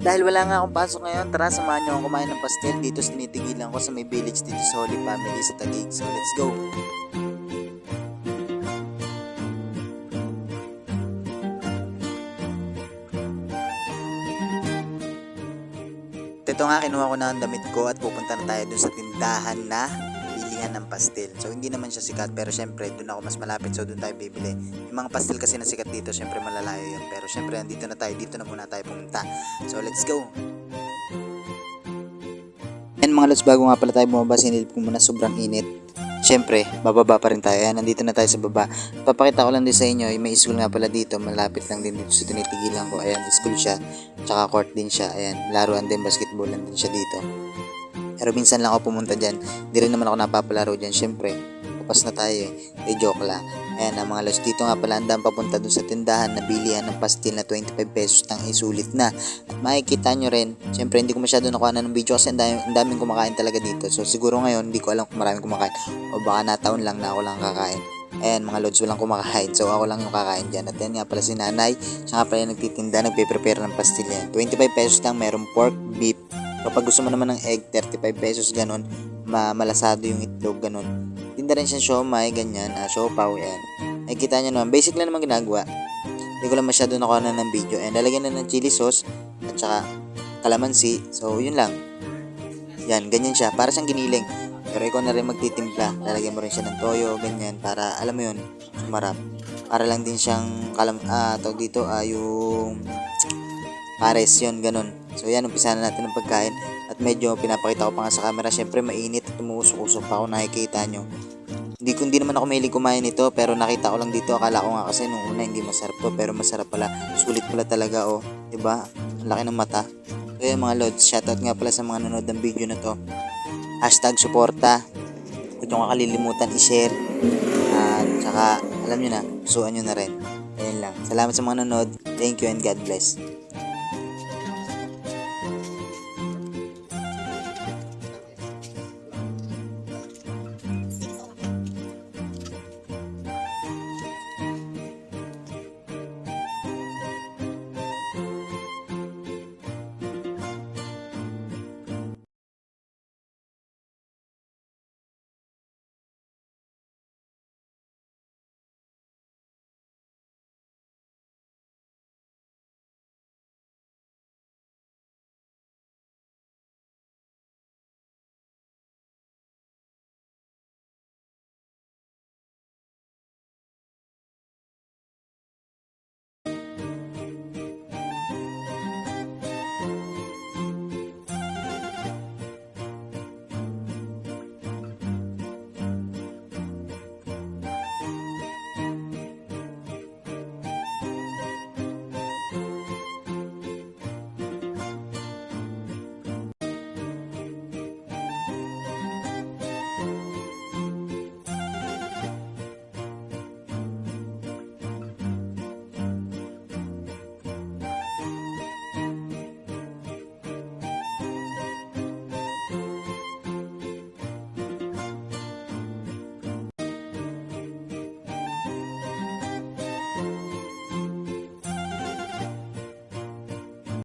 Dahil wala nga akong pasok ngayon, tara samahan nyo ako kumain ng pastel dito sa tinitigilan ko sa may village dito sa Holy Family sa Taguig. So let's go! Ito nga, kinuha ko na ang damit ko at pupunta na tayo dun sa tindahan na bilihan ng pastel. So hindi naman siya sikat, pero syempre dun ako mas malapit, so dun tayo bibili. Yung mga pastel kasi na sikat dito, syempre malalayo yun. Pero syempre nandito na tayo, dito na muna tayo pumunta. So let's go! Yan mga lods, bago nga pala tayo bumaba, sinilip ko muna sobrang init. Syempre, bababa pa rin tayo. Ayan, nandito na tayo sa baba. Papakita ko lang din sa inyo, may school nga pala dito, malapit lang din dito sa tinitigilan ko. Ayan, school siya, tsaka court din siya. Ayan, laruan din, basketball lang din siya dito. Pero minsan lang ako pumunta dyan, di rin naman ako napapalaro dyan. Syempre, kapas na tayo eh, joke lang. Ayan ang mga lods, dito nga pala andang papunta dun sa tindahan na bilihan ng pastil na 25 pesos nang isulit na. At makikita nyo rin, syempre hindi ko masyado nakuha na ng video kasi ang daming kumakain talaga dito. So siguro ngayon, hindi ko alam kung maraming kumakain o baka nataon lang na ako lang kakain. Ayan mga lods, walang kumakain, so ako lang yung kakain dyan. At yan nga pala si nanay, siya nga pala yung nagtitinda, nagpe-prepare ng pastil yan. 25 pesos lang, merong pork, beef. Kapag gusto mo naman ng egg, 35 pesos ganun, malasado yung itlog ganun. Tinda rin siya siomay, ganyan, siopaw, yan. Nakikita nyo naman, basic lang naman ginagawa. Hindi ko lang masyado nakuha na ng video. And lalagyan na ng chili sauce at saka kalamansi. So yun lang. Yan, ganyan siya, para siyang giniling. Pero ikaw na rin magtitimpla, lalagyan mo rin siya ng toyo, ganyan, para alam mo yun, sumarap. Para lang din siyang tawag dito, yung pares yun, ganun. So yan, umpisa na natin ng pagkain. At medyo pinapakita ko pa nga sa camera, syempre mainit at umuusok-usok pa ako, nakikita nyo. Hindi naman ako mahilig kumain nito, pero nakita ko lang dito, akala ko nga kasi nung una hindi masarap to, pero masarap pala, sulit pala talaga oh, diba? Ang laki ng mata. So yan mga lods, shoutout nga pala sa mga nanonood ng video na to. #suporta. Huwag nyo kakalilimutan i-share. At saka, alam nyo na, pusuan nyo na rin. Ayun lang. Salamat sa mga nanonood. Thank you and God bless.